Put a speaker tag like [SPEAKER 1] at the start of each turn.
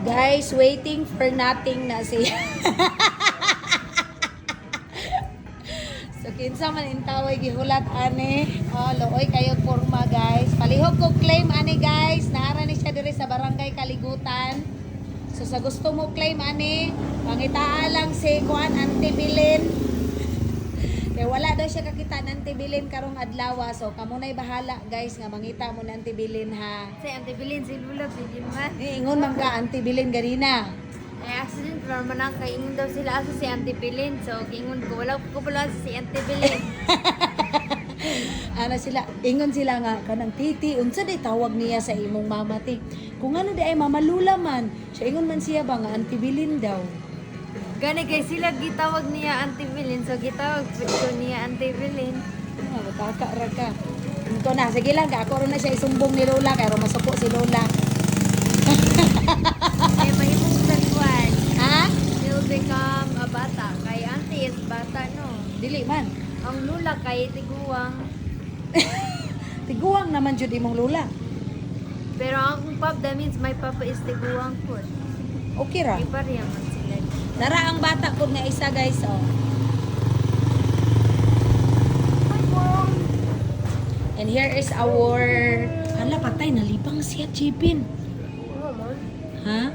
[SPEAKER 1] Guys, waiting for nothing na siya. So, kinsa man intaway gihulat ani. Oh, looy kayo porma, guys. Palihog ko claim ani, guys. Naara ni siya diri sa Barangay Kaligutan. So, sa gusto mo claim ani, pangitaa lang si Kuan Auntie Bilin. Kaya wala daw siya kakita ng Auntie Bilin karong adlaw. So, kamo na'y bahala, guys, nga mangita mo ng Auntie Bilin, ha.
[SPEAKER 2] Si Auntie Bilin, si Lula, si Jimman.
[SPEAKER 1] Ingon man ka, Auntie Bilin ganina.
[SPEAKER 2] Ay, accident pero manang kaingon daw sila asa si Auntie Bilin. So, ingon ko, wala ko pala si Auntie Bilin.
[SPEAKER 1] Ano sila, ingon sila nga, kanang titi, unsa day tawag niya sa imong mama, ti. Kung ano day ay Mama Lula man, siya ingon man siya ba nga, Auntie Bilin daw.
[SPEAKER 2] Gani kay sila gitawag niya Auntie Bilin. So, gitawag ko niya Auntie Bilin.
[SPEAKER 1] Ah, magkakaara ka. Ito na, sige lang, ako rin na siya isumbong ni Lola, kaya masuko si Lola.
[SPEAKER 2] Ay, mahimong tagwan.
[SPEAKER 1] Ha?
[SPEAKER 2] She'll become a bata. Kay Auntie is bata, no?
[SPEAKER 1] Dili man.
[SPEAKER 2] Ang Lula kay tiguang.
[SPEAKER 1] Tiguang naman jud imong Lola.
[SPEAKER 2] Pero ang pop, that means my papa is tiguang food.
[SPEAKER 1] Okay ra.
[SPEAKER 2] Iba rin man sila.
[SPEAKER 1] Dara ang bata ko nga isa, guys, oh. And here is our... Hala, patay, nalibang siya, Chipin. Ha?